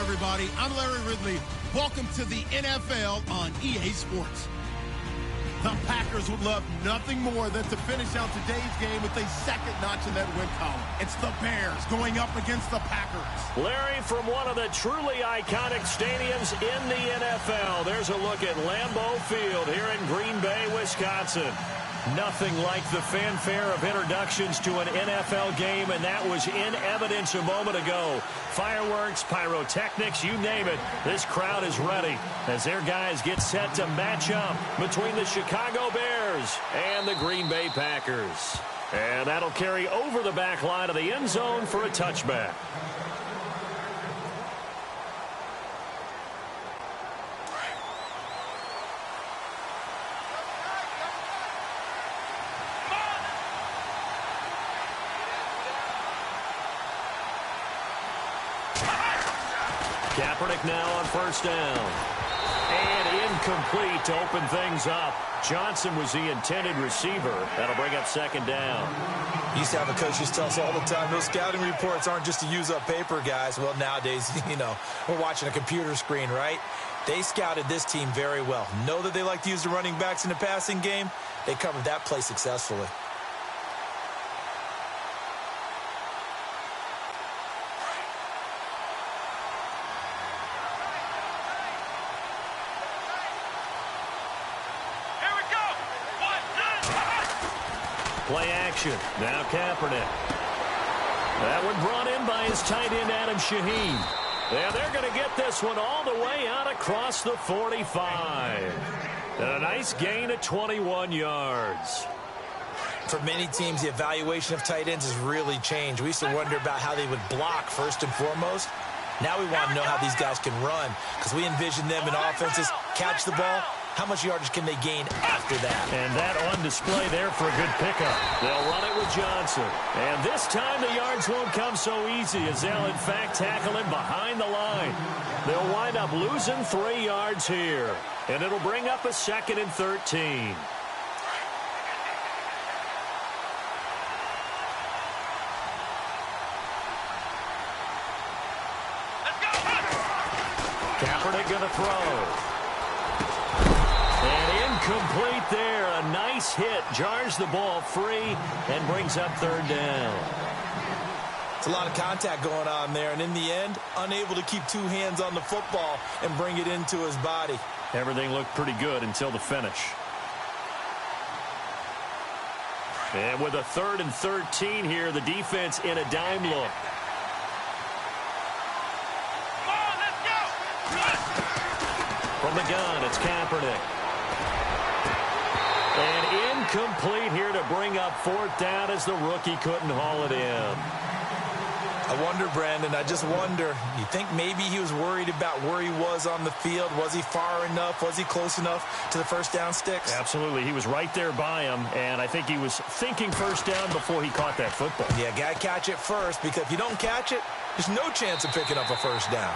everybody. I'm Larry Ridley. Welcome to the NFL on EA Sports. The Packers would love nothing more than to finish out today's game with a second notch in that win column. It's the Bears going up against the Packers. Larry, from one of the truly iconic stadiums in the NFL, there's a look at Lambeau Field here in Green Bay, Wisconsin. Nothing like the fanfare of introductions to an NFL game, and that was in evidence a moment ago. Fireworks, pyrotechnics, you name it. This crowd is ready as their guys get set to match up between the Chicago Bears and the Green Bay Packers. And that'll carry over the back line of the end zone for a touchback. Kaepernick now on first down. And incomplete to open things up. Johnson was the intended receiver. That'll bring up second down. Used to have the coaches tell us all the time, those scouting reports aren't just to use up paper, guys. Well, nowadays, we're watching a computer screen, right? They scouted this team very well. Know that they like to use the running backs in the passing game. They covered that play successfully. Play action. Now Kaepernick. That one brought in by his tight end, Adam Shaheen. And they're going to get this one all the way out across the 45. And a nice gain of 21 yards. For many teams, the evaluation of tight ends has really changed. We used to wonder about how they would block first and foremost. Now we want to know how these guys can run, because we envision them in offenses catch the ball. How much yardage can they gain after that? And that on display there for a good pickup. They'll run it with Johnson. And this time the yards won't come so easy, as they'll in fact tackle him behind the line. They'll wind up losing 3 yards here. And it'll bring up a 2nd and 13. Kaepernick going to throw. And incomplete there. A nice hit. Jars the ball free and brings up 3rd down. It's a lot of contact going on there. And in the end, unable to keep 2 hands on the football and bring it into his body. Everything looked pretty good until the finish. And with a 3rd and 13 here, the defense in a dime look. From the gun, it's Kaepernick. And incomplete here to bring up 4th down as the rookie couldn't haul it in. I wonder, Brandon, I just wonder, you think maybe he was worried about where he was on the field? Was he far enough? Was he close enough to the first down sticks? Absolutely. He was right there by him, and I think he was thinking first down before he caught that football. Yeah, got to catch it first, because if you don't catch it, there's no chance of picking up a first down.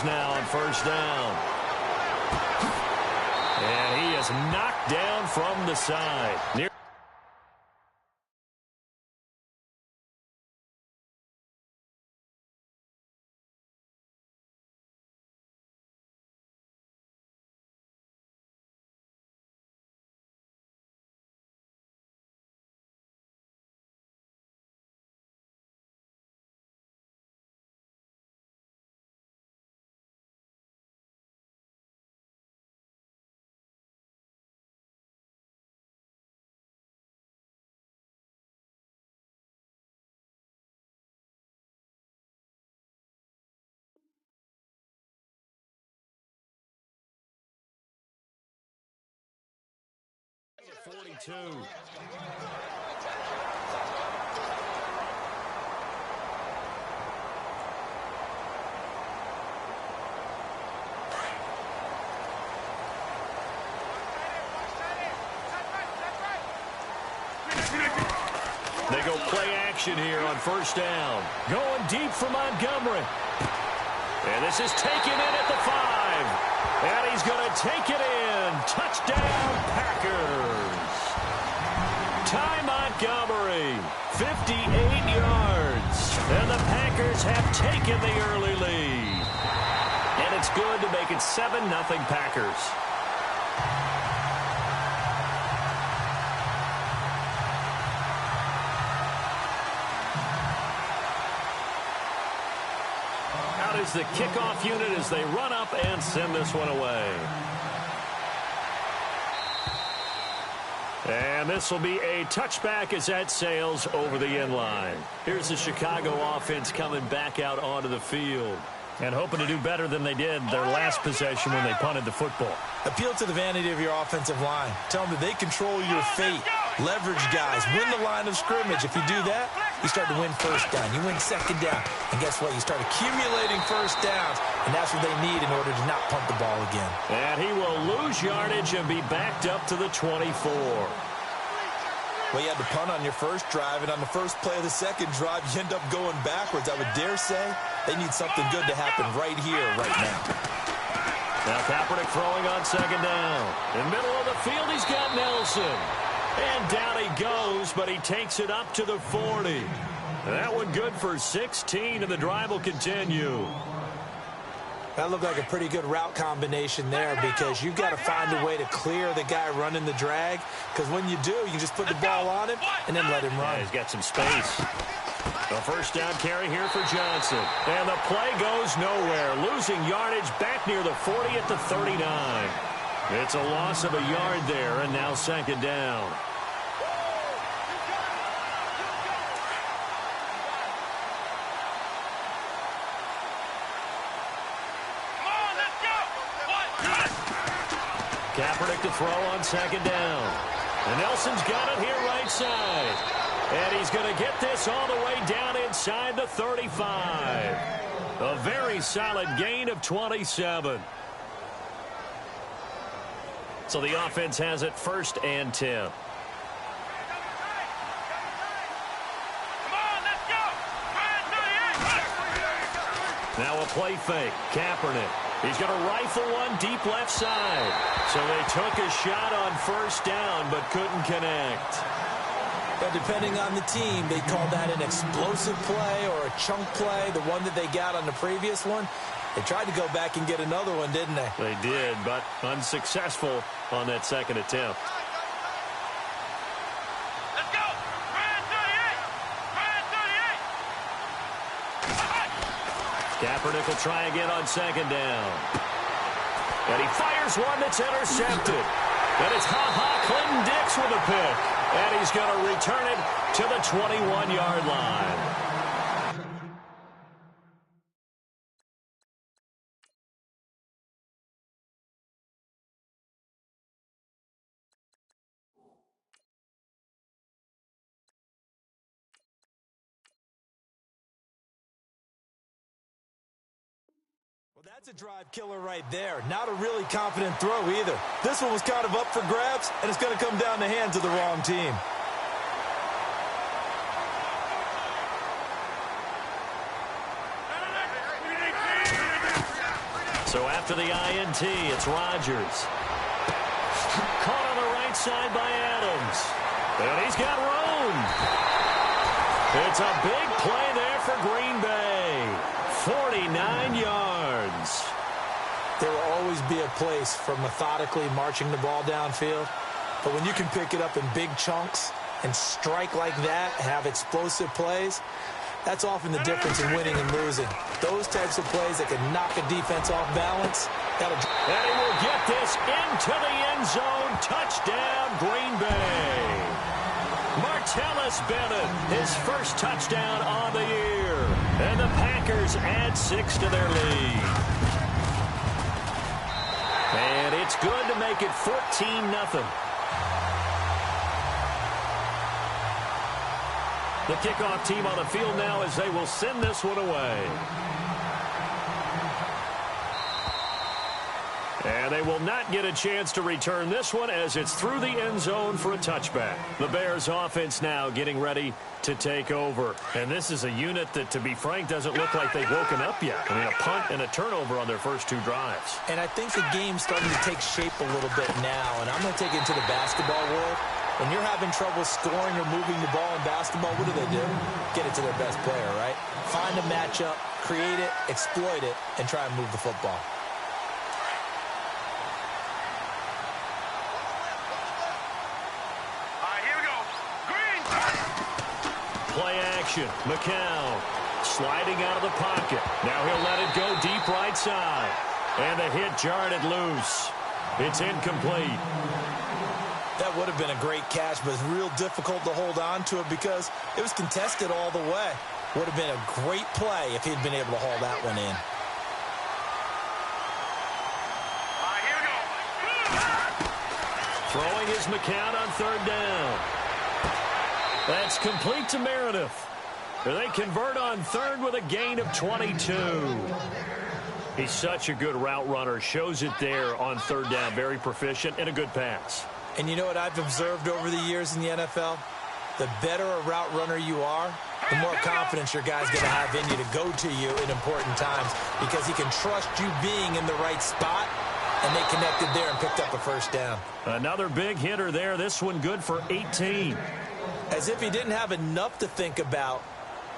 Now on first down. And he is knocked down from the side. Near number 42. They go play action here on first down. Going deep for Montgomery. And this is taken in at the 5. And he's going to take it in. Touchdown, Packers. Ty Montgomery, 58 yards. And the Packers have taken the early lead. And it's good to make it 7-0 Packers. Out is the kickoff unit as they run up and send this one away. And this will be a touchback as that sails over the end line. Here's the Chicago offense coming back out onto the field and hoping to do better than they did their last possession when they punted the football. Appeal to the vanity of your offensive line. Tell them that they control your fate. Leverage guys. Win the line of scrimmage. If you do that, you start to win first down. You win second down. And guess what? You start accumulating first downs. And that's what they need in order to not punt the ball again. And he will lose yardage and be backed up to the 24. Well, you had to punt on your first drive, and on the first play of the second drive, you end up going backwards. I would dare say they need something good to happen right here, right now. Now Kaepernick throwing on second down. In the middle of the field, he's got Nelson. And down he goes, but he takes it up to the 40. That one good for 16, and the drive will continue. That looked like a pretty good route combination there because you've got to find a way to clear the guy running the drag, because when you do, you just put the ball on him and then let him run. Yeah, he's got some space. A first down carry here for Johnson. And the play goes nowhere. Losing yardage back near the 40 at the 39. It's a loss of a yard there, and now second down. Kaepernick to throw on second down. And Nelson's got it here right side. And he's going to get this all the way down inside the 35. A very solid gain of 27. So the offense has it 1st and 10. Now a play fake. Kaepernick. He's going to rifle one deep left side. So they took a shot on first down but couldn't connect. But depending on the team, they call that an explosive play or a chunk play, the one that they got on the previous one. They tried to go back and get another one, didn't they? They did, but unsuccessful on that second attempt. Let's go! Ryan 38! Kaepernick will try again on second down. And he fires one that's intercepted. And it's Clinton Dix with a pick. And he's going to return it to the 21-yard line. Well, that's a drive killer right there. Not a really confident throw either. This one was kind of up for grabs, and it's going to come down the hands of the wrong team. So after the INT, it's Rodgers. Caught on the right side by Adams. And he's got room. It's a big play there for Green Bay. 49 yards. There will always be a place for methodically marching the ball downfield. But when you can pick it up in big chunks and strike like that, have explosive plays, that's often the difference in winning and losing. Those types of plays that can knock a defense off balance. And he will get this into the end zone. Touchdown, Green Bay. Martellus Bennett, his first touchdown on the year. And the Packers add 6 to their lead. And it's good to make it 14-0. The kickoff team on the field now as they will send this one away. And they will not get a chance to return this one as it's through the end zone for a touchback. The Bears offense now getting ready to take over. And this is a unit that, to be frank, doesn't look like they've woken up yet. I mean, a punt and a turnover on their first 2 drives. And I think the game's starting to take shape a little bit now. And I'm going to take it into the basketball world. When you're having trouble scoring or moving the ball in basketball, what do? Get it to their best player, right? Find a matchup, create it, exploit it, and try and move the football. Play action. McCown sliding out of the pocket. Now he'll let it go deep right side. And the hit jarred it loose. It's incomplete. That would have been a great catch, but it's real difficult to hold on to it because it was contested all the way. Would have been a great play if he'd been able to haul that one in. Throwing is McCown on 3rd down. That's complete to Meredith. They convert on 3rd with a gain of 22. He's such a good route runner. Shows it there on 3rd down. Very proficient and a good pass. And you know what I've observed over the years in the NFL? The better a route runner you are, the more confidence your guy's going to have in you to go to you in important times because he can trust you being in the right spot, and they connected there and picked up a 1st down. Another big hitter there. This one good for 18. As if he didn't have enough to think about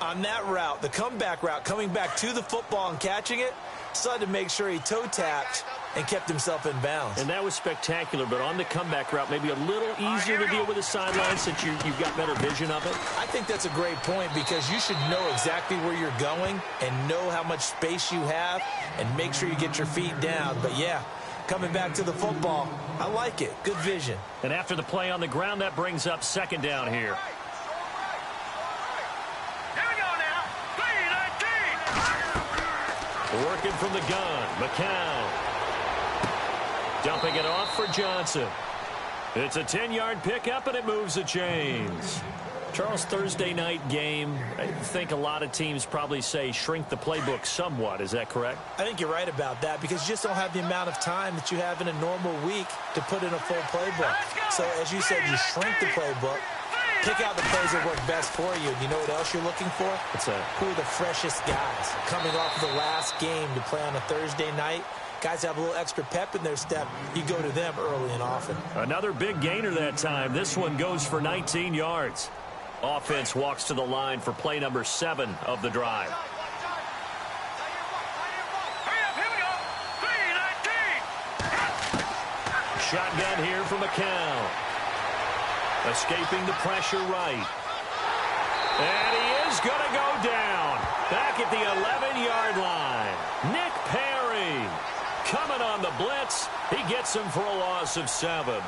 on that route, the comeback route, coming back to the football and catching it, decided to make sure he toe-tapped and kept himself in bounds. And that was spectacular, but on the comeback route, maybe a little easier to deal with the sideline since you've got better vision of it. I think that's a great point because you should know exactly where you're going and know how much space you have and make sure you get your feet down. But, yeah, coming back to the football, I like it. Good vision. And after the play on the ground, that brings up 2nd down here. Working from the gun, McCown. Dumping it off for Johnson. It's a 10-yard pickup, and it moves the chains. Charles, Thursday night game, I think a lot of teams probably say shrink the playbook somewhat. Is that correct? I think you're right about that because you just don't have the amount of time that you have in a normal week to put in a full playbook. So, as you said, you shrink the playbook, pick out the plays that work best for you. And you know what else you're looking for? What's that? Who are the freshest guys coming off of the last game to play on a Thursday night? Guys have a little extra pep in their step. You go to them early and often. Another big gainer that time. This one goes for 19 yards. Offense walks to the line for play number 7 of the drive. Shotgun here from McCown. Escaping the pressure right. And he is going to go down. Back at the 11-yard line. Nick Perry coming on the blitz. He gets him for a loss of 7.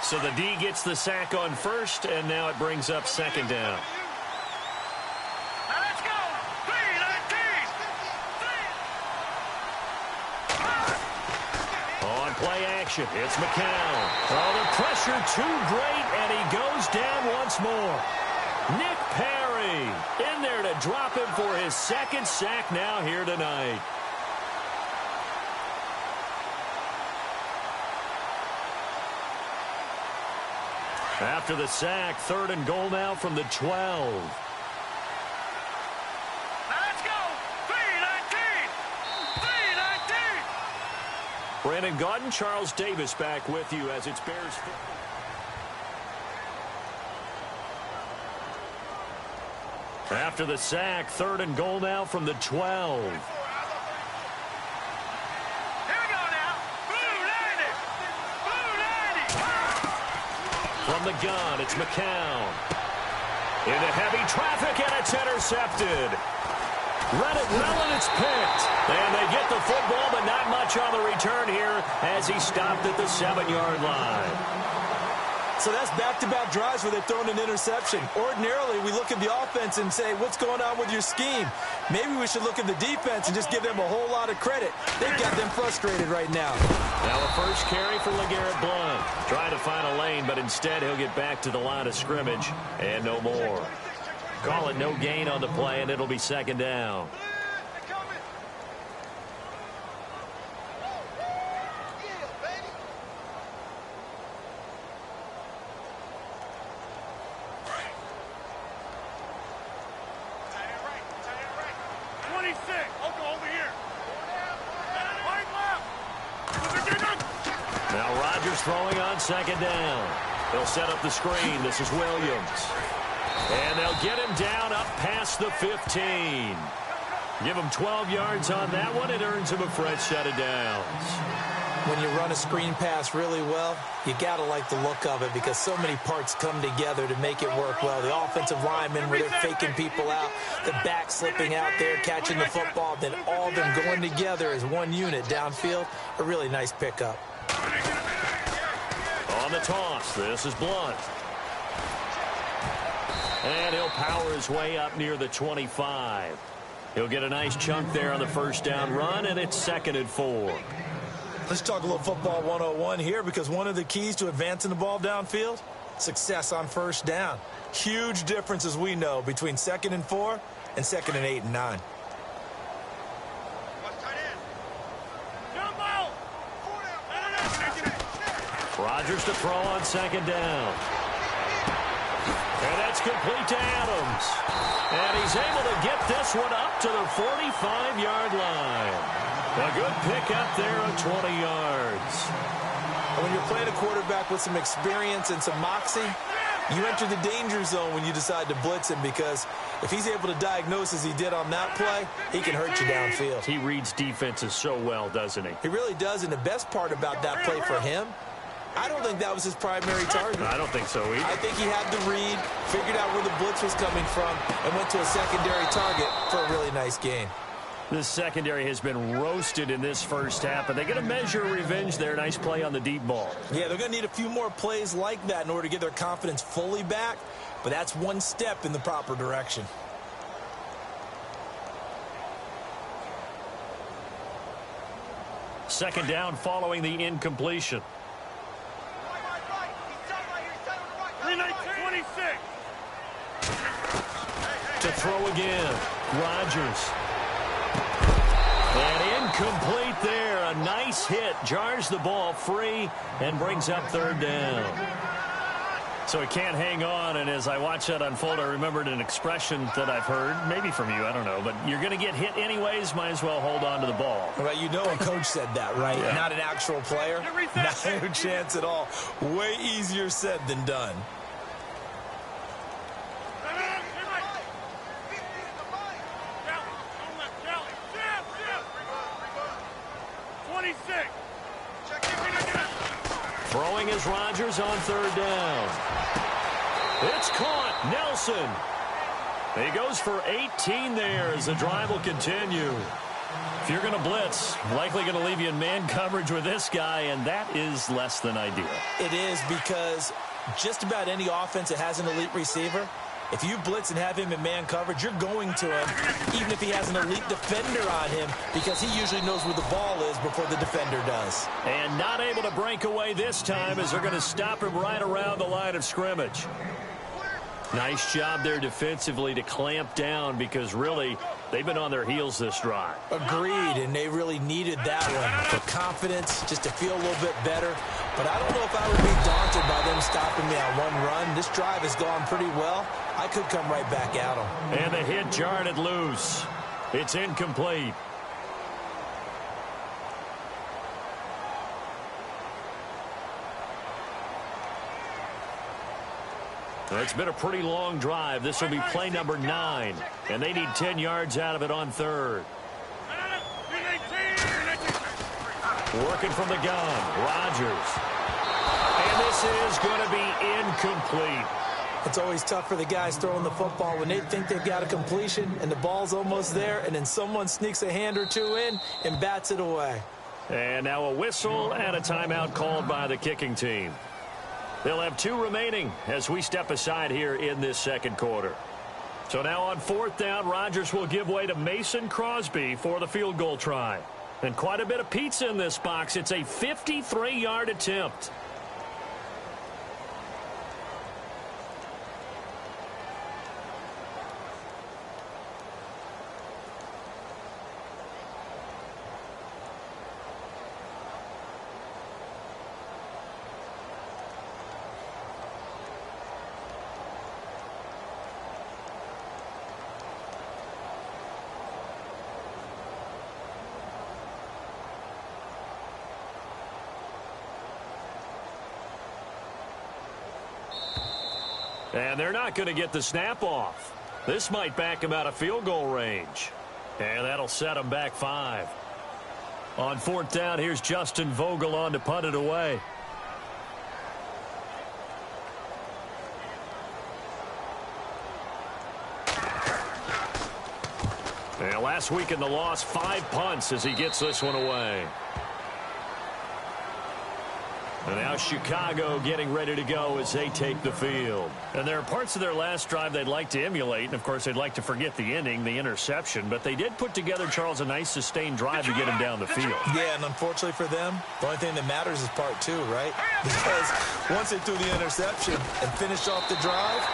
So the D gets the sack on 1st, and now it brings up 2nd down. Now let's go. 3-19. On play action, it's McCown. Oh, the pressure too great, and he goes down once more. Nick Perry in there to drop him for his 2nd sack now here tonight. After the sack, 3rd and goal now from the 12. Now let's go. 3-19. Brandon Gaudin, Charles Davis back with you as it's Bears. After the sack, 3rd and goal now from the 12. From the gun, it's McCown. Into heavy traffic, and it's intercepted. Let it well, and it's picked. And they get the football, but not much on the return here as he stopped at the 7-yard line. So that's back-to-back drives where they've thrown an interception. Ordinarily, we look at the offense and say, what's going on with your scheme? Maybe we should look at the defense and just give them a whole lot of credit. They've got them frustrated right now. Now a first carry for LeGarrette Blount. Trying to find a lane, but instead he'll get back to the line of scrimmage and no more. Call it no gain on the play, and it'll be second down. Throwing on second down. They'll set up the screen. This is Williams. And they'll get him down up past the 15. Give him 12 yards on that one. It earns him a fresh set of downs. When you run a screen pass really well, you got to like the look of it because so many parts come together to make it work well. The offensive linemen where they're faking people out, the back slipping out there, catching the football, then all of them going together as one unit downfield. A really nice pickup. On the toss, this is Blount. And he'll power his way up near the 25. He'll get a nice chunk there on the first down run, and it's 2nd and 4. Let's talk a little football 101 here because one of the keys to advancing the ball downfield, success on first down. Huge difference, as we know, between 2nd and 4 and 2nd and 8 and 9. Rodgers to throw on second down. And that's complete to Adams. And he's able to get this one up to the 45-yard line. A good pickup there of 20 yards. When you're playing a quarterback with some experience and some moxie, you enter the danger zone when you decide to blitz him because if he's able to diagnose as he did on that play, he can hurt you downfield. He reads defenses so well, doesn't he? He really does, and the best part about that play for him, I don't think that was his primary target. I don't think so either. I think he had the read, figured out where the blitz was coming from, and went to a secondary target for a really nice gain. This secondary has been roasted in this first half, but they get a measure of revenge there. Nice play on the deep ball. Yeah, they're going to need a few more plays like that in order to get their confidence fully back, but that's one step in the proper direction. Second down following the incompletion. 26. To throw again, Rodgers. And incomplete there. A nice hit. Jars the ball free and brings up third down. So he can't hang on, and as I watch that unfold, I remembered an expression that I've heard, maybe from you, I don't know, but you're going to get hit anyways, might as well hold on to the ball. Well, you know a coach said that, right? Yeah. Not an actual player. Not a chance at all. Way easier said than done. Throwing is Rodgers on third down. It's caught. Nelson. He goes for 18 there as the drive will continue. If you're going to blitz, likely going to leave you in man coverage with this guy, and that is less than ideal. It is because just about any offense that has an elite receiver, if you blitz and have him in man coverage, you're going to him, even if he has an elite defender on him, because he usually knows where the ball is before the defender does. And not able to break away this time as they're going to stop him right around the line of scrimmage. Nice job there defensively to clamp down because really they've been on their heels this drive. Agreed, and they really needed that one for confidence, just to feel a little bit better. But I don't know if I would be daunted by them stopping me on one run. This drive has gone pretty well. I could come right back at them. And the hit jarred it loose. It's incomplete. It's been a pretty long drive. This will be play number 9, and they need 10 yards out of it on third. Working from the gun, Rodgers. And this is going to be incomplete. It's always tough for the guys throwing the football when they think they've got a completion and the ball's almost there, and then someone sneaks a hand or two in and bats it away. And now a whistle and a timeout called by the kicking team. They'll have 2 remaining as we step aside here in this second quarter. So now on 4th down, Rodgers will give way to Mason Crosby for the field goal try. And quite a bit of pizza in this box. It's a 53-yard attempt. And they're not going to get the snap off. This might back him out of field goal range. And that'll set him back 5. On 4th down, here's Justin Vogel on to punt it away. And last week in the loss, 5 punts as he gets this one away. And now Chicago getting ready to go as they take the field. And there are parts of their last drive they'd like to emulate. And, of course, they'd like to forget the ending, the interception. But they did put together, Charles, a nice sustained drive to get him down the field. Yeah, and unfortunately for them, the only thing that matters is part 2, right? Because once they threw the interception and finished off the drive,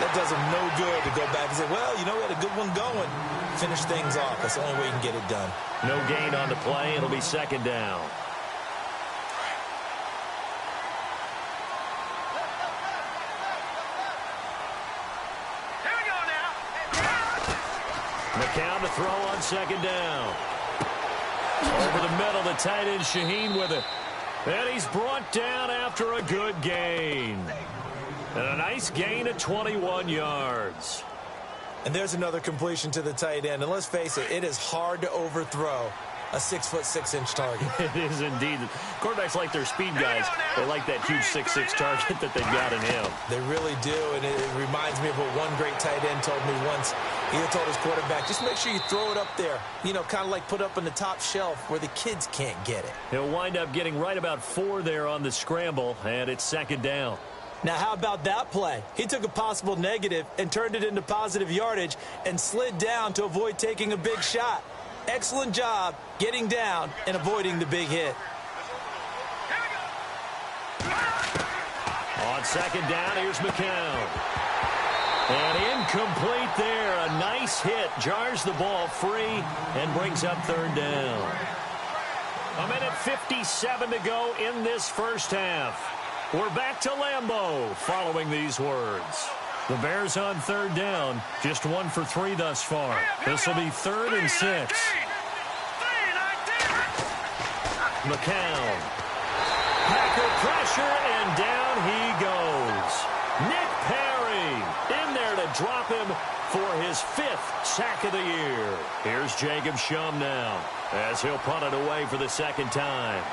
that does them no good to go back and say, well, you know, we had a good one going. Finish things off. That's the only way you can get it done. No gain on the play. It'll be 2nd down. McCown to throw on 2nd down. Over the middle, the tight end Shaheen with it. And he's brought down after a good gain. And a nice gain of 21 yards. And there's another completion to the tight end. And let's face it, it is hard to overthrow a 6'6" target. It is indeed. Quarterbacks like their speed guys. They like that huge 6'6" target that they've got in him. They really do, and it reminds me of what one great tight end told me once. He told his quarterback, just make sure you throw it up there. You know, kind of like put up on the top shelf where the kids can't get it. He'll wind up getting right about 4 there on the scramble, and it's 2nd down. Now, how about that play? He took a possible negative and turned it into positive yardage and slid down to avoid taking a big shot. Excellent job getting down and avoiding the big hit. On 2nd down, here's McCown. And incomplete there. A nice hit. Jars the ball free and brings up 3rd down. 1:57 to go in this first half. We're back to Lambeau following these words. The Bears on 3rd down. Just 1 for 3 thus far. This will be 3rd and 6. McCown. Packer pressure, and down he goes. Nick Perry in there to drop him for his 5th sack of the year. Here's Jacob Shum now as he'll punt it away for the 2nd time.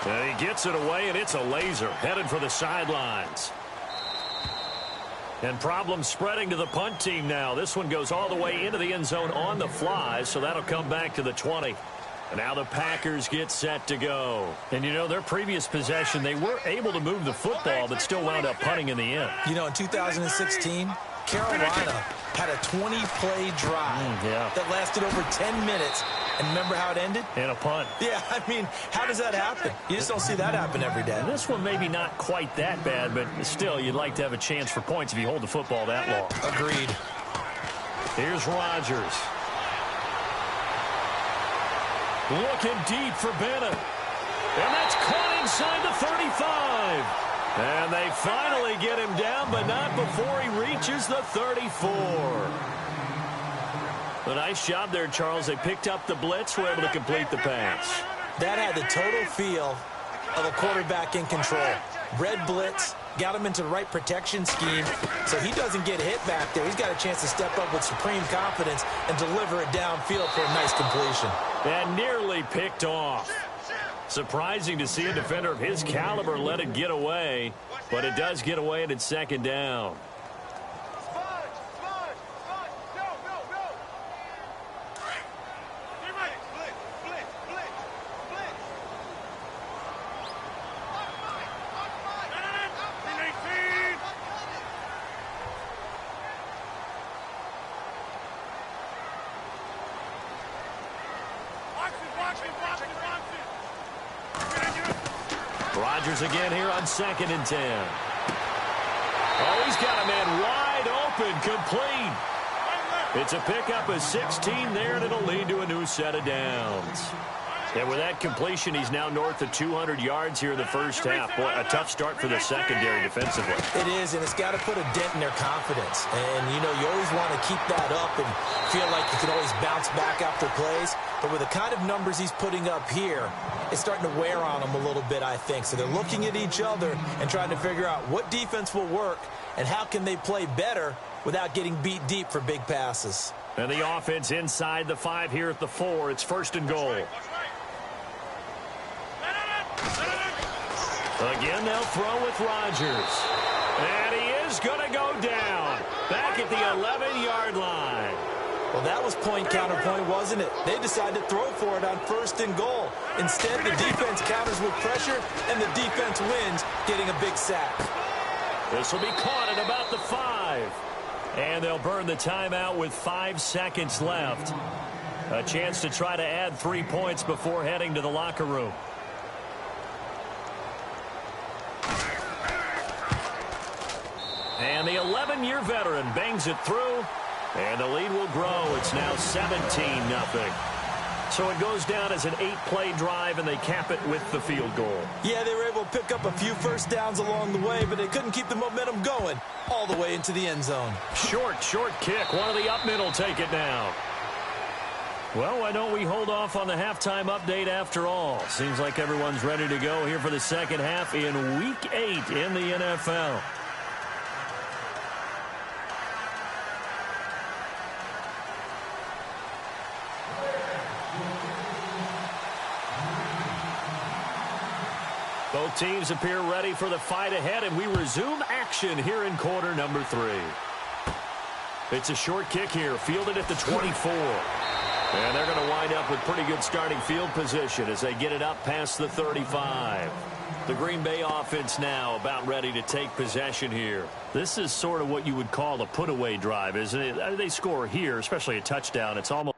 And he gets it away, and it's a laser headed for the sidelines. And problems spreading to the punt team now. This one goes all the way into the end zone on the fly, so that'll come back to the 20. And now the Packers get set to go. And, you know, their previous possession, they were able to move the football, but still wound up punting in the end. You know, in 2016, Carolina had a 20-play drive that lasted over 10 minutes. And remember how it ended? In a punt. Yeah, I mean, how does that happen? You just don't see that happen every day. And this one maybe not quite that bad, but still, you'd like to have a chance for points if you hold the football that long. Agreed. Here's Rodgers. Looking deep for Bennett. And that's caught inside the 35. And they finally get him down, but not before he reaches the 34. A nice job there, Charles. They picked up the blitz, were able to complete the pass. That had the total feel of a quarterback in control. Red blitz, got him into the right protection scheme, so he doesn't get hit back there. He's got a chance to step up with supreme confidence and deliver it downfield for a nice completion. And nearly picked off. Surprising to see a defender of his caliber let it get away, but it does get away and it's 2nd down. Rodgers again here on 2nd and 10. Oh, he's got a man wide open, complete. It's a pickup of 16 there, and it'll lead to a new set of downs. And with that completion, he's now north of 200 yards here in the first half. Boy, a tough start for the secondary defensively. It is, and it's got to put a dent in their confidence. And, you know, you always want to keep that up and feel like you can always bounce back after plays. But with the kind of numbers he's putting up here, it's starting to wear on them a little bit, I think. So they're looking at each other and trying to figure out what defense will work and how can they play better without getting beat deep for big passes. And the offense inside the 5 here at the 4. It's 1st and goal. Again, they'll throw with Rodgers. And he is going to go down. Back at the 11-yard line. Well, that was point counterpoint, wasn't it? They decided to throw for it on 1st and goal. Instead, the defense counters with pressure, and the defense wins, getting a big sack. This will be caught at about the 5. And they'll burn the timeout with 5 seconds left. A chance to try to add 3 points before heading to the locker room. And the 11-year veteran bangs it through, and the lead will grow. It's now 17-0. So it goes down as an 8-play drive, and they cap it with the field goal. Yeah, they were able to pick up a few first downs along the way, but they couldn't keep the momentum going all the way into the end zone. Short kick. One of the up men will take it now. Well, why don't we hold off on the halftime update after all? Seems like everyone's ready to go here for the second half in Week 8 in the NFL. Both teams appear ready for the fight ahead, and we resume action here in quarter number 3. It's a short kick here, fielded at the 24. And they're going to wind up with pretty good starting field position as they get it up past the 35. The Green Bay offense now about ready to take possession here. This is sort of what you would call a put-away drive, isn't it? They score here, especially a touchdown. It's almost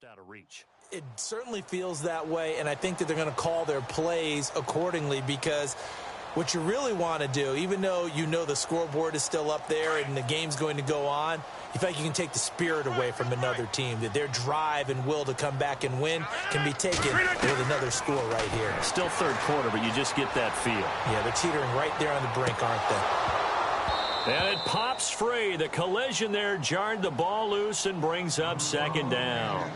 out of reach. It certainly feels that way, and I think that they're going to call their plays accordingly, because what you really want to do, even though you know the scoreboard is still up there and the game's going to go on, you feel like you can take the spirit away from another team, that their drive and will to come back and win can be taken with another score right here. Still third quarter, but you just get that feel. Yeah, they're teetering right there on the brink, aren't they? And it pops free. The collision there jarred the ball loose and brings up 2nd down.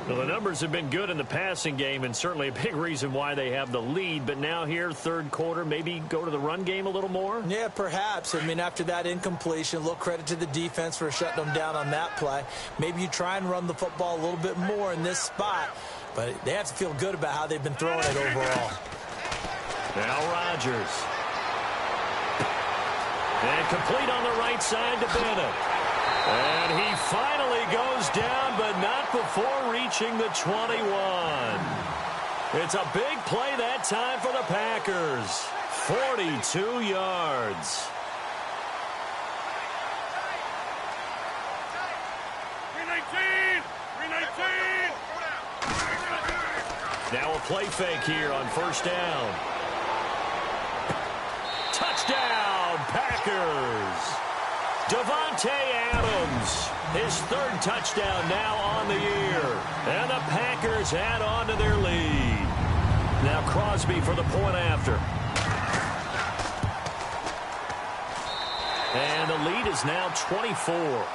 Well, the numbers have been good in the passing game, and certainly a big reason why they have the lead. But now here, third quarter, maybe go to the run game a little more? Yeah, perhaps. I mean, after that incompletion, a little credit to the defense for shutting them down on that play. Maybe you try and run the football a little bit more in this spot. But they have to feel good about how they've been throwing it overall. Now Rodgers. And complete on the right side to Bennett. And he finally goes down, but not before reaching the 21. It's a big play that time for the Packers. 42 yards. Now a play fake here on 1st down. Touchdown, Packers. Devontae Adams, his 3rd touchdown now on the year. And the Packers add on to their lead. Now Crosby for the point after. And the lead is now 24.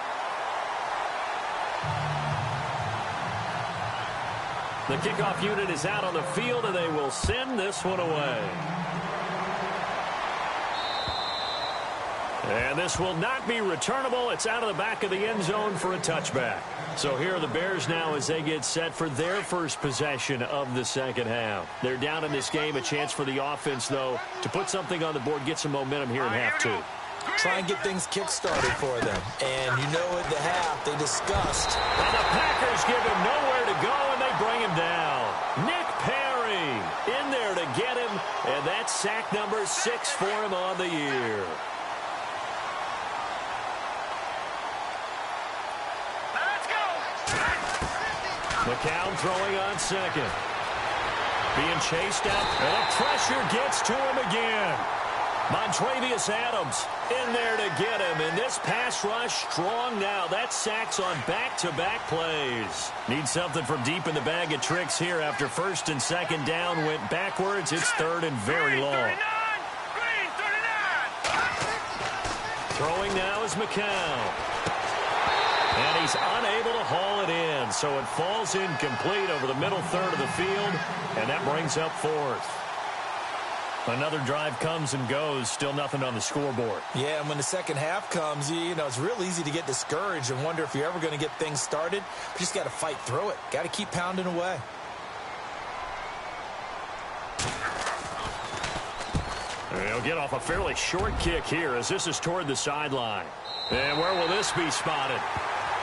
The kickoff unit is out on the field, and they will send this one away. And this will not be returnable. It's out of the back of the end zone for a touchback. So here are the Bears now as they get set for their first possession of the second half. They're down in this game. A chance for the offense, though, to put something on the board, get some momentum here in half two. Try and get things kick-started for them. And you know at the half, they discussed. And the Packers give him nowhere to go, and they bring him down. Nick Perry in there to get him, and that's sack number 6 for him on the year. McCown throwing on second. Being chased out, and the pressure gets to him again. Montravius Adams in there to get him, and this pass rush strong now. That's sacks on back-to-back plays. Need something from deep in the bag of tricks here after first and second down went backwards. It's third and very long. Throwing now is McCown. And he's unable to haul it in, so it falls incomplete over the middle third of the field, and that brings up fourth. Another drive comes and goes, still nothing on the scoreboard. Yeah, and when the second half comes, you know, it's real easy to get discouraged and wonder if you're ever going to get things started. You just got to fight through it. Got to keep pounding away. They'll get off a fairly short kick here as this is toward the sideline. And where will this be spotted?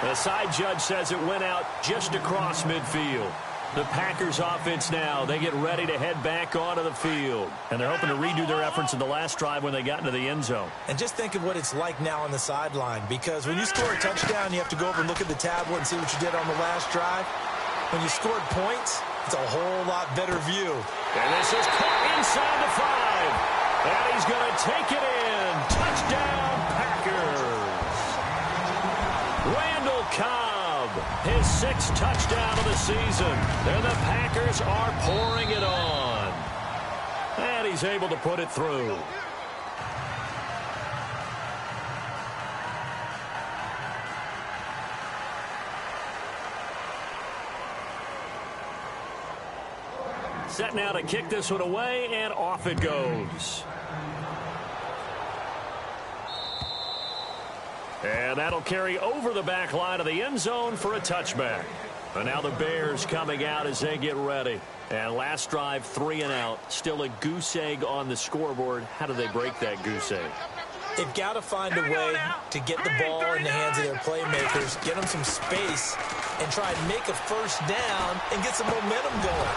The side judge says it went out just across midfield. The Packers offense now, they get ready to head back onto the field. And they're hoping to redo their efforts in the last drive when they got into the end zone. And just think of what it's like now on the sideline, because when you score a touchdown, you have to go over and look at the tablet and see what you did on the last drive. When you scored points, it's a whole lot better view. And this is caught inside the 5. And he's going to take it in. Touchdown, Packers. Randall Cobb, his 6th touchdown of the season. And the Packers are pouring it on. And he's able to put it through. Set now to kick this one away, and off it goes. And that'll carry over the back line of the end zone for a touchback. And now the Bears coming out as they get ready. And last drive, 3 and out. Still a goose egg on the scoreboard. How do they break that goose egg? They've got to find a way to get the ball in the hands of their playmakers, get them some space, and try and make a first down and get some momentum going.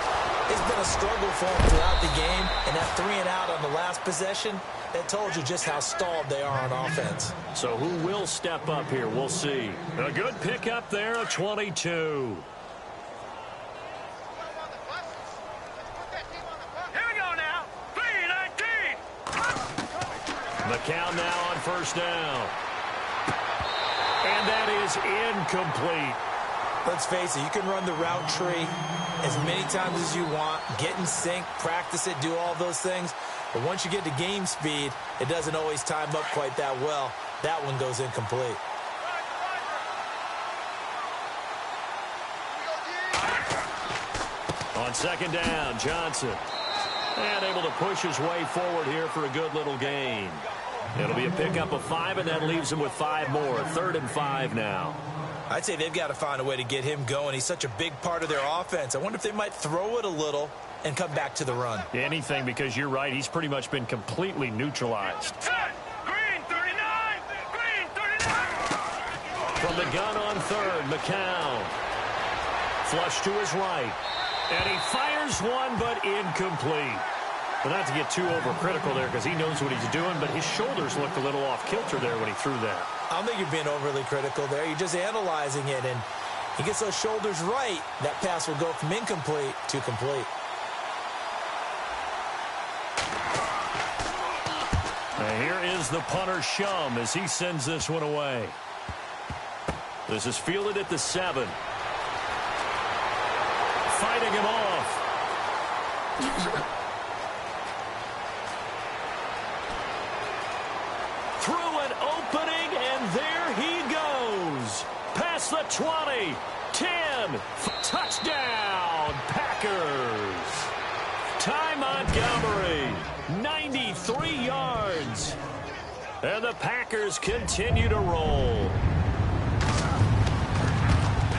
It's been a struggle for them throughout the game, and that 3 and out on the last possession, that told you just how stalled they are on offense. So who will step up here? We'll see. A good pickup there, a 22. McCown now on first down. And that is incomplete. Let's face it, you can run the route tree as many times as you want, get in sync, practice it, do all those things. But once you get to game speed, it doesn't always time up quite that well. That one goes incomplete. On second down, Johnson. And able to push his way forward here for a good little gain. It'll be a pickup of 5, and that leaves him with 5 more. 3rd and 5 now. I'd say they've got to find a way to get him going. He's such a big part of their offense. I wonder if they might throw it a little and come back to the run. Anything, because you're right. He's pretty much been completely neutralized. Green 39! Green 39! From the gun on 3rd, McCown. Flush to his right. And he fires one, but incomplete. Well, not to get too overcritical there because he knows what he's doing, but his shoulders looked a little off kilter there when he threw that. I don't think you're being overly critical there. You're just analyzing it, and he gets those shoulders right. That pass will go from incomplete to complete. And here is the punter, Shum, as he sends this one away. This is fielded at the 7. Fighting him off. Through an opening, and there he goes. Past the 20, 10, touchdown, Packers. Ty Montgomery, 93 yards. And the Packers continue to roll.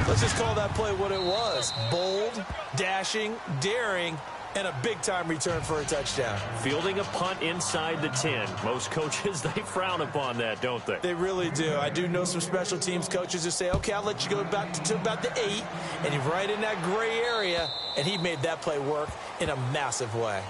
Let's just call that play what it was. Bold, dashing, daring, and a big-time return for a touchdown. Fielding a punt inside the 10. Most coaches, they frown upon that, don't they? They really do. I do know some special teams coaches who say, okay, I'll let you go back to about the 8, and he's right in that gray area, and he made that play work in a massive way.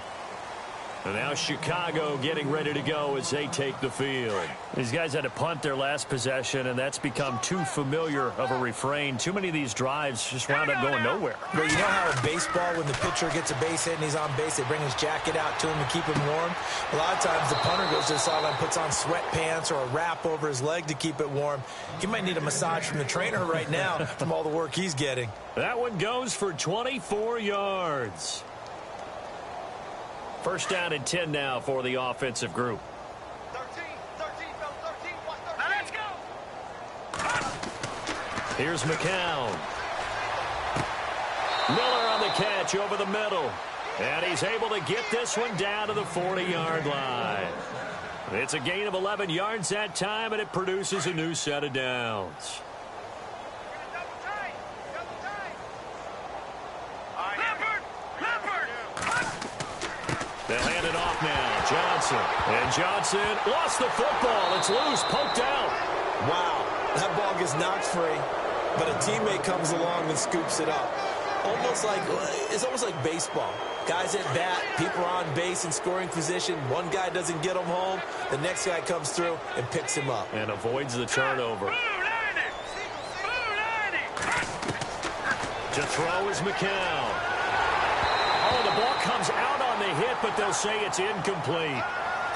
And now Chicago getting ready to go as they take the field. These guys had to punt their last possession, and that's become too familiar of a refrain. Too many of these drives just wound up going nowhere. Well, you know how in baseball, when the pitcher gets a base hit and he's on base, they bring his jacket out to him to keep him warm? A lot of times the punter goes to the sideline, puts on sweatpants or a wrap over his leg to keep it warm. He might need a massage from the trainer right now from all the work he's getting. That one goes for 24 yards. First down and 10 now for the offensive group. 13, fellas, 13, watch 13. Now let's go. Here's McCown. Miller on the catch over the middle. And he's able to get this one down to the 40-yard line. It's a gain of 11 yards that time, and it produces a new set of downs. They'll hand it off now. Johnson. And Johnson lost the football. It's loose, poked out. Wow, that ball gets knocked free, but a teammate comes along and scoops it up. It's almost like baseball. Guys at bat, people are on base in scoring position. One guy doesn't get him home. The next guy comes through and picks him up. And avoids the turnover. To throw is McCown. Oh, the ball comes out on the hit, but they'll say it's incomplete.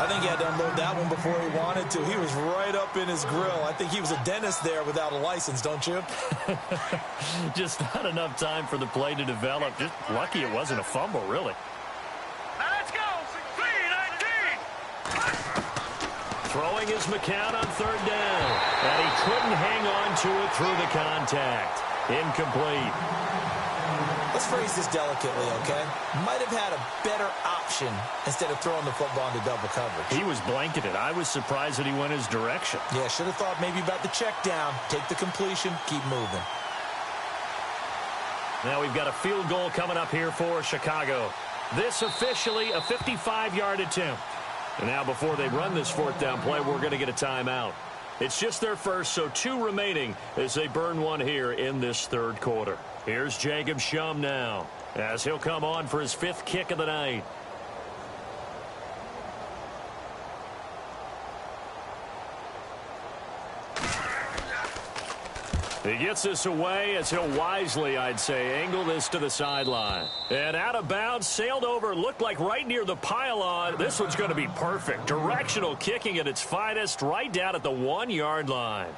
I think he had to unload that one before he wanted to. He was right up in his grill. I think he was a dentist there without a license, don't you? Just not enough time for the play to develop. Just lucky it wasn't a fumble, really. Now let's go. 3-19. Throwing is McCown on third down. And he couldn't hang on to it through the contact. Incomplete. Let's phrase this delicately, okay? Might have had a better option instead of throwing the football into double coverage. He was blanketed. I was surprised that he went his direction. Yeah, should have thought maybe about the check down. Take the completion, keep moving. Now we've got a field goal coming up here for Chicago. This officially a 55-yard attempt. And now before they run this fourth down play, we're going to get a timeout. It's just their first, so 2 remaining as they burn one here in this third quarter. Here's Jacob Shum now as he'll come on for his 5th kick of the night. He gets this away as he'll wisely, I'd say, angle this to the sideline. And out of bounds, sailed over, looked like right near the pylon. This one's going to be perfect. Directional kicking at its finest, right down at the 1-yard line.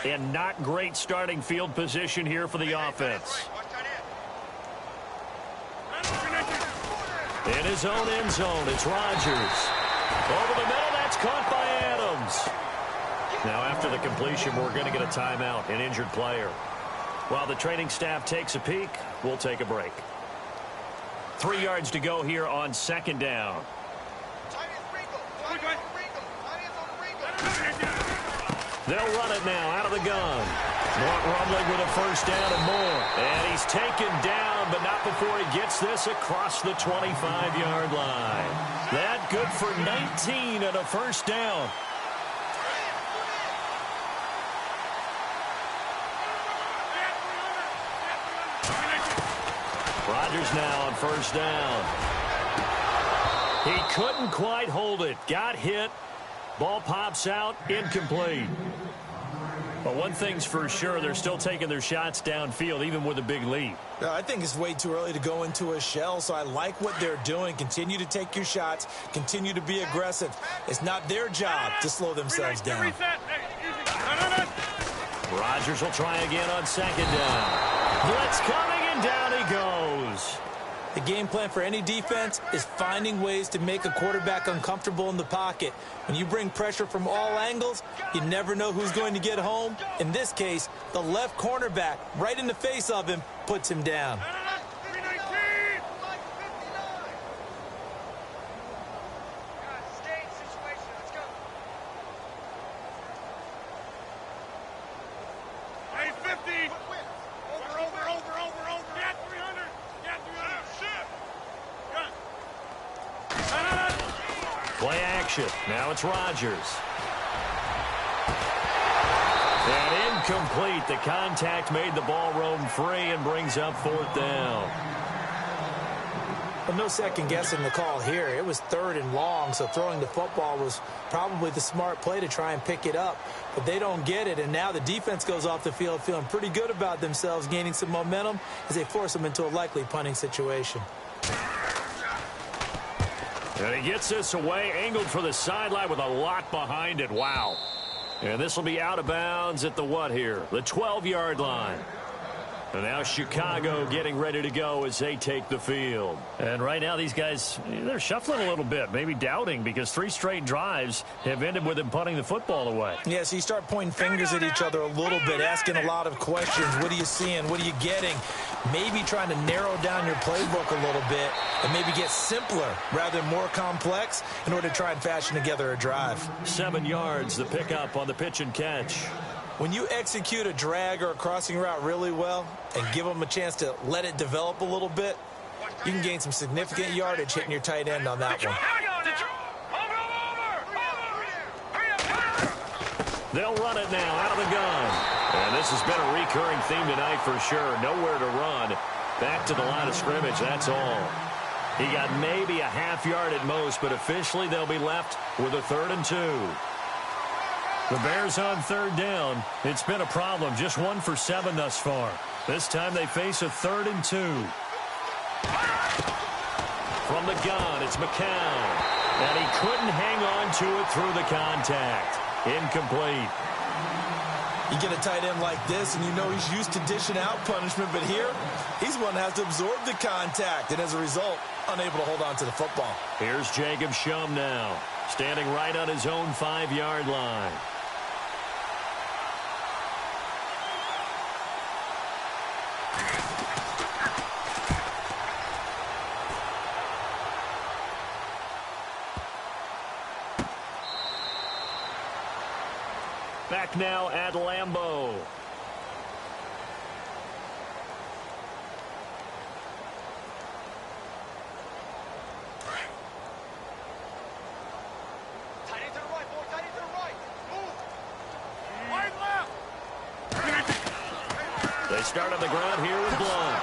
And not great starting field position here for the offense. In his own end zone, it's Rodgers. Over the middle, that's caught by Adams. Now, after the completion, we're going to get a timeout, an injured player. While the training staff takes a peek, we'll take a break. 3 yards to go here on second down. They'll run it now out of the gun. Mark Rumling with a first down and more. And he's taken down, but not before he gets this across the 25-yard line. That good for 19 and a first down. Rodgers now on first down. He couldn't quite hold it. Got hit. Ball pops out. Incomplete. But one thing's for sure, they're still taking their shots downfield, even with a big lead. I think it's way too early to go into a shell, so I like what they're doing. Continue to take your shots. Continue to be aggressive. It's not their job to slow themselves down. Rodgers will try again on second down. Blitz coming, and down he goes. The game plan for any defense is finding ways to make a quarterback uncomfortable in the pocket. When you bring pressure from all angles, you never know who's going to get home. In this case, the left cornerback, right in the face of him, puts him down. Play action. Now it's Rodgers. And incomplete. The contact made the ball roam free and brings up 4th down. Well, no second guessing the call here. It was 3rd and long, so throwing the football was probably the smart play to try and pick it up. But they don't get it, and now the defense goes off the field feeling pretty good about themselves, gaining some momentum as they force them into a likely punting situation. And he gets this away, angled for the sideline with a lot behind it. Wow. And this will be out of bounds at the what here? The 12-yard line. And now Chicago getting ready to go as they take the field. And right now these guys, they're shuffling a little bit, maybe doubting, because 3 straight drives have ended with them punting the football away. Yeah, so you start pointing fingers at each other a little bit, asking a lot of questions. What are you seeing? What are you getting? Maybe trying to narrow down your playbook a little bit and maybe get simpler rather than more complex in order to try and fashion together a drive. 7 yards, the pickup on the pitch and catch. When you execute a drag or a crossing route really well and give them a chance to let it develop a little bit, you can gain some significant yardage hitting your tight end on that one. They'll run it now out of the gun. And this has been a recurring theme tonight for sure. Nowhere to run. Back to the line of scrimmage, that's all. He got maybe a half yard at most, but officially they'll be left with a 3rd and 2. The Bears on 3rd down. It's been a problem. Just 1 for 7 thus far. This time they face a 3rd and 2. From the gun, it's McCown. And he couldn't hang on to it through the contact. Incomplete. You get a tight end like this, and you know he's used to dishing out punishment, but here, he's one that has to absorb the contact, and as a result, unable to hold on to the football. Here's Jacob Shum now, standing right on his own 5-yard line. Back now at Lambeau. Tight end to the right, boy. Tight end to the right. Move. Wide left. They start on the ground here with Blunt.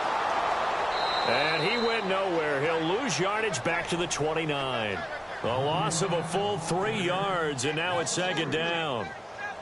And he went nowhere. He'll lose yardage back to the 29. A loss of a full 3 yards, and now it's 2nd down.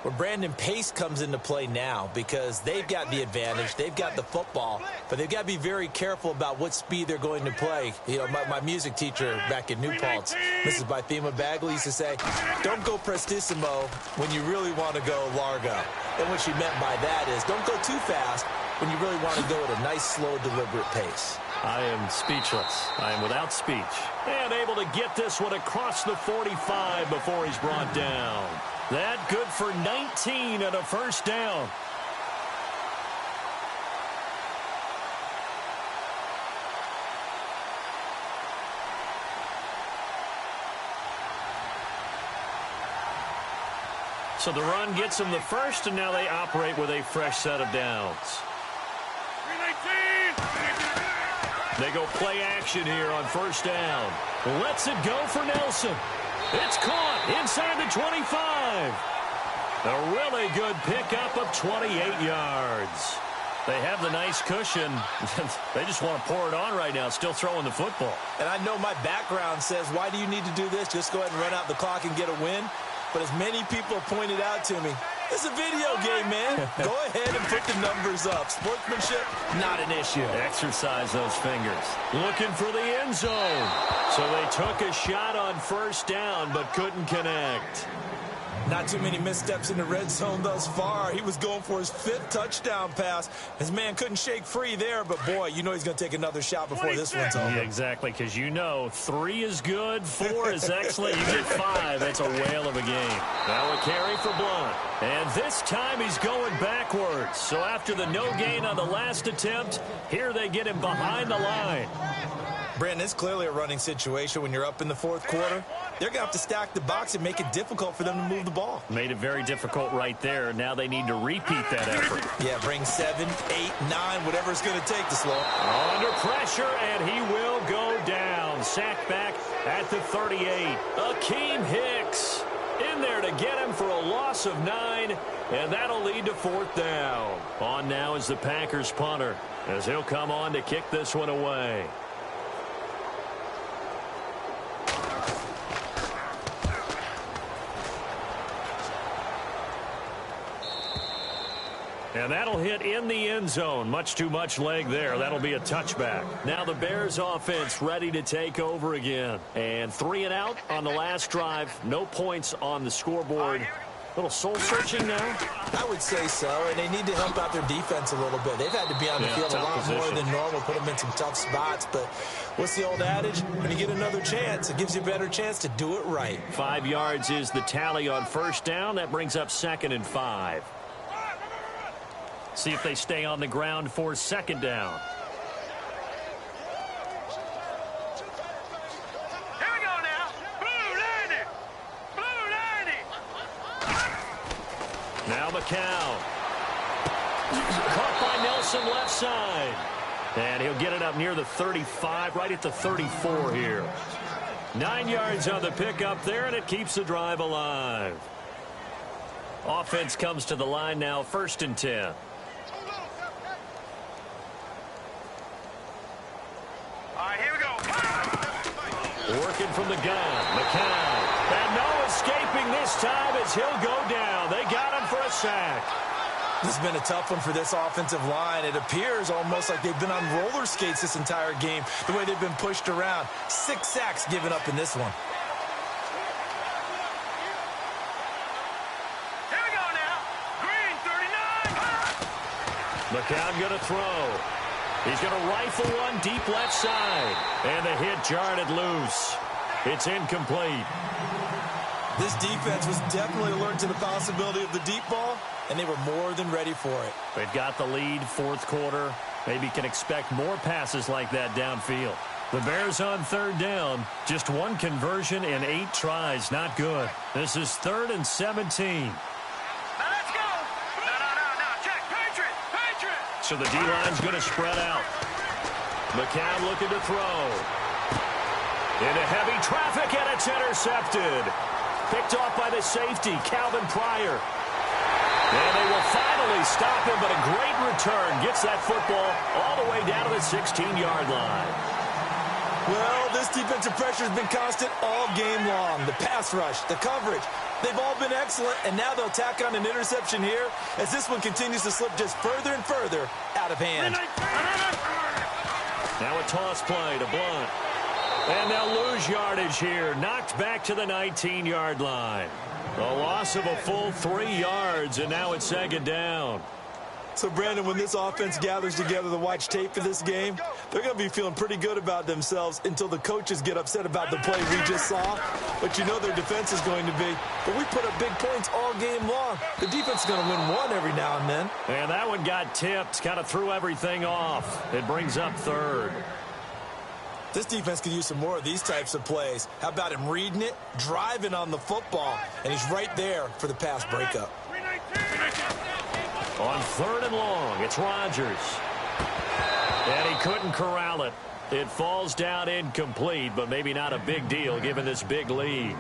Well, Brandon, pace comes into play now because they've got the advantage. They've got the football, but they've got to be very careful about what speed they're going to play. You know, my music teacher back in New Paltz, Mrs. Bythema Bagley, used to say, don't go prestissimo when you really want to go largo. And what she meant by that is don't go too fast when you really want to go at a nice, slow, deliberate pace. I am speechless. I am without speech. And able to get this one across the 45 before he's brought down. That good for 19 and a 1st down. So the run gets them the 1st, and now they operate with a fresh set of downs. They go play action here on 1st down. Lets it go for Nelson. It's caught inside the 25. A really good pickup of 28 yards. They have the nice cushion. They just want to pour it on right now, still throwing the football. And I know my background says, why do you need to do this? Just go ahead and run out the clock and get a win. But as many people pointed out to me, it's a video game, man. Go ahead and put the numbers up. Sportsmanship, not an issue. Exercise those fingers. Looking for the end zone. So they took a shot on 1st down, but couldn't connect. Not too many missteps in the red zone thus far. He was going for his 5th touchdown pass. His man couldn't shake free there, but boy, you know he's going to take another shot before this one's over. Yeah, exactly, because you know 3 is good, 4 is excellent. You get 5, that's a whale of a game. Now a carry for Blunt. And this time he's going backwards. So after the no gain on the last attempt, here they get him behind the line. Brandon, it's clearly a running situation when you're up in the 4th quarter. They're going to have to stack the box and make it difficult for them to move the ball. Made it very difficult right there. Now they need to repeat that effort. Yeah, bring 7, 8, 9, whatever it's going to take to slow. Under pressure, and he will go down. Sacked back at the 38. A Akeem Hicks in there to get him for a loss of 9, and that'll lead to 4th down. On now is the Packers punter, as he'll come on to kick this one away. And that'll hit in the end zone. Much too much leg there. That'll be a touchback. Now the Bears offense ready to take over again. And 3 and out on the last drive. No points on the scoreboard. Little soul searching now? I would say so, and they need to help out their defense a little bit. They've had to be on the field a lot more than normal, put them in some tough spots. But what's the old adage? When you get another chance, it gives you a better chance to do it right. 5 yards is the tally on 1st down. That brings up 2nd and 5. See if they stay on the ground for 2nd down. Here we go now. Blue 90. Blue 90. Now McCown. Caught by Nelson left side. And he'll get it up near the 35, right at the 34 here. 9 yards on the pickup there, and it keeps the drive alive. Offense comes to the line now, 1st and 10. Working from the gun, McCown. And no escaping this time as he'll go down. They got him for a sack. This has been a tough one for this offensive line. It appears almost like they've been on roller skates this entire game, the way they've been pushed around. 6 sacks given up in this one. Here we go now. Green 39. McCown going to throw. He's going to rifle one deep left side. And the hit jarred it loose. It's incomplete. This defense was definitely alert to the possibility of the deep ball, and they were more than ready for it. They've got the lead, 4th quarter. Maybe can expect more passes like that downfield. The Bears on 3rd down. Just 1 conversion in 8 tries. Not good. This is 3rd and 17. So the D-line's going to spread out. McCown looking to throw. Into heavy traffic, and it's intercepted. Picked off by the safety, Calvin Pryor. And they will finally stop him, but a great return. Gets that football all the way down to the 16-yard line. Well, this defensive pressure has been constant all game long. The pass rush, the coverage, they've all been excellent, and now they'll tack on an interception here as this one continues to slip just further and further out of hand. Now a toss play to Blunt. And they'll lose yardage here. Knocked back to the 19-yard line. A loss of a full 3 yards, and now it's 2nd down. So, Brandon, when this offense gathers together to watch tape for this game, they're going to be feeling pretty good about themselves until the coaches get upset about the play we just saw. But you know their defense is going to be. But we put up big points all game long. The defense is going to win one every now and then. And that one got tipped, kind of threw everything off. It brings up 3rd. This defense could use some more of these types of plays. How about him reading it, driving on the football, and he's right there for the pass breakup. On 3rd and long, it's Rodgers. And he couldn't corral it. It falls down incomplete, but maybe not a big deal given this big lead.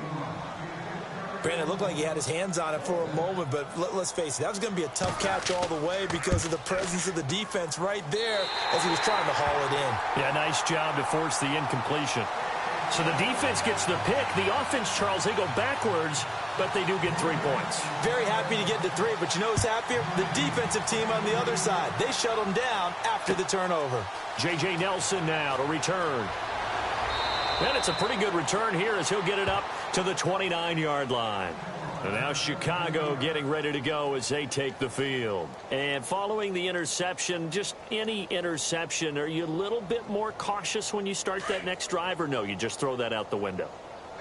Brandon, it looked like he had his hands on it for a moment, but let's face it, that was going to be a tough catch all the way because of the presence of the defense right there as he was trying to haul it in. Yeah, nice job to force the incompletion. So the defense gets the pick. The offense, Charles, they go backwards, but they do get 3 points. Very happy to get to 3, but you know who's happier? The defensive team on the other side. They shut them down after the turnover. J.J. Nelson now to return. And it's a pretty good return here as he'll get it up to the 29-yard line. And now Chicago getting ready to go as they take the field. And following the interception, just any interception, are you a little bit more cautious when you start that next drive, or no, you just throw that out the window?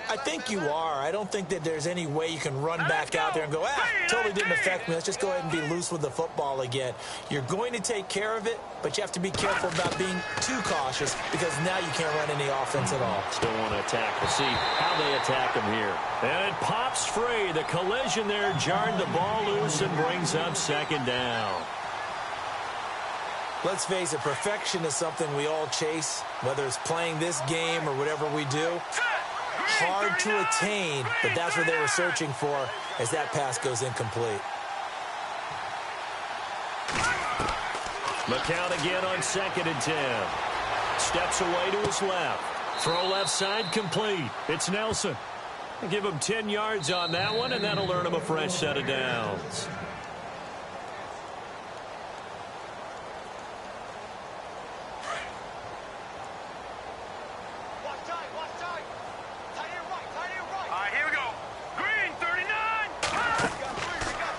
I think you are. I don't think that there's any way you can run back out there and go, totally didn't affect me. Let's just go ahead and be loose with the football again. You're going to take care of it, but you have to be careful about being too cautious because now you can't run any offense at all. Still want to attack. We'll see how they attack him here. And it pops free. The collision there jarred the ball loose and brings up 2nd down. Let's face it, perfection is something we all chase, whether it's playing this game or whatever we do. Hard to attain, but that's what they were searching for as that pass goes incomplete. McCown again on 2nd and 10. Steps away to his left. Throw left side complete. It's Nelson. Give him 10 yards on that one, and that'll earn him a fresh set of downs.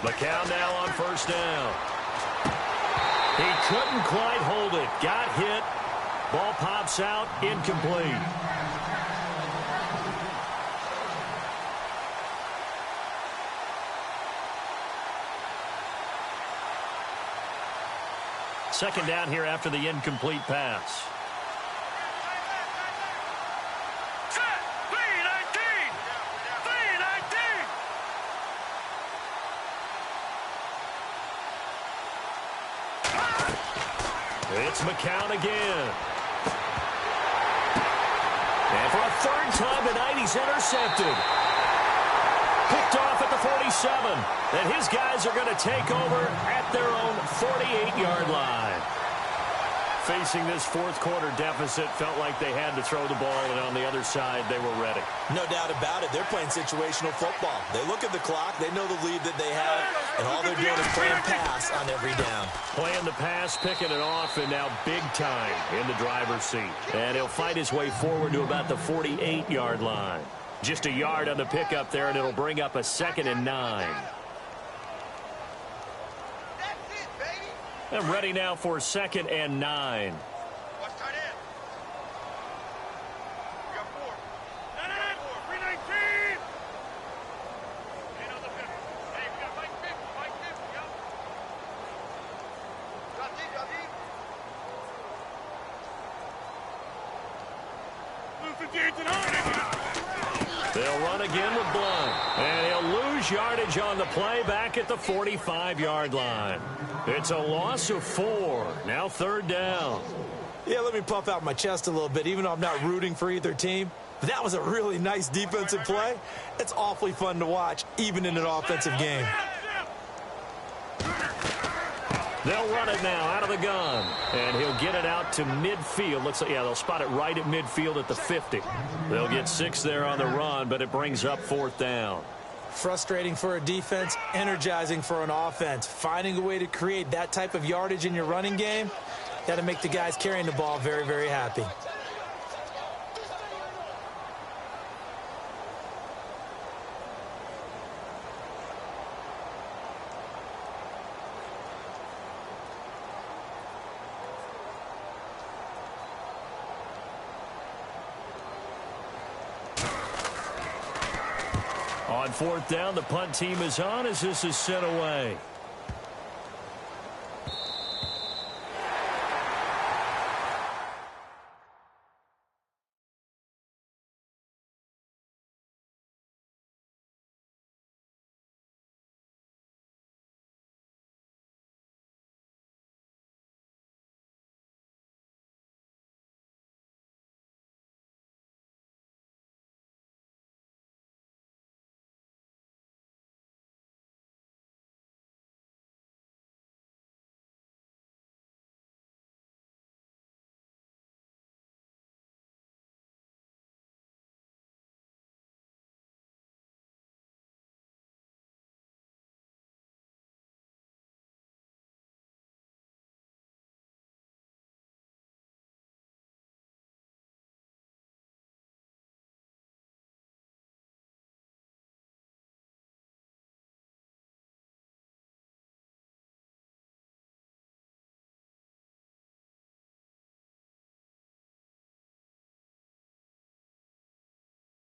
McCown now on 1st down. He couldn't quite hold it. Got hit. Ball pops out. Incomplete. Second down here after the incomplete pass. It's McCown again. And for a 3rd time tonight, he's intercepted. Picked off at the 47. And his guys are going to take over at their own 48-yard line. Facing this 4th quarter deficit, felt like they had to throw the ball, and on the other side, they were ready. No doubt about it. They're playing situational football. They look at the clock. They know the lead that they have, and all they're doing is playing pass on every down. Playing the pass, picking it off, and now big time in the driver's seat. And he'll fight his way forward to about the 48-yard line. Just a yard on the pickup there, and it'll bring up a 2nd and 9. And ready now for 2nd and 9. Watch tight end. We got 4. 319. And on the 50. Hey, we got Mike 50. Mike 50, yep. They'll run again with Blunt. And he'll lose yardage on the play back at the 45-yard line. It's a loss of 4. Now 3rd down. Yeah, let me puff out my chest a little bit, even though I'm not rooting for either team. But that was a really nice defensive play. It's awfully fun to watch, even in an offensive game. They'll run it now out of the gun. And he'll get it out to midfield. Looks like, yeah, they'll spot it right at midfield at the 50. They'll get 6 there on the run, but it brings up 4th down. Frustrating for a defense, energizing for an offense. Finding a way to create that type of yardage in your running game, that'll make the guys carrying the ball very, very happy. On 4th down, the punt team is on as this is sent away.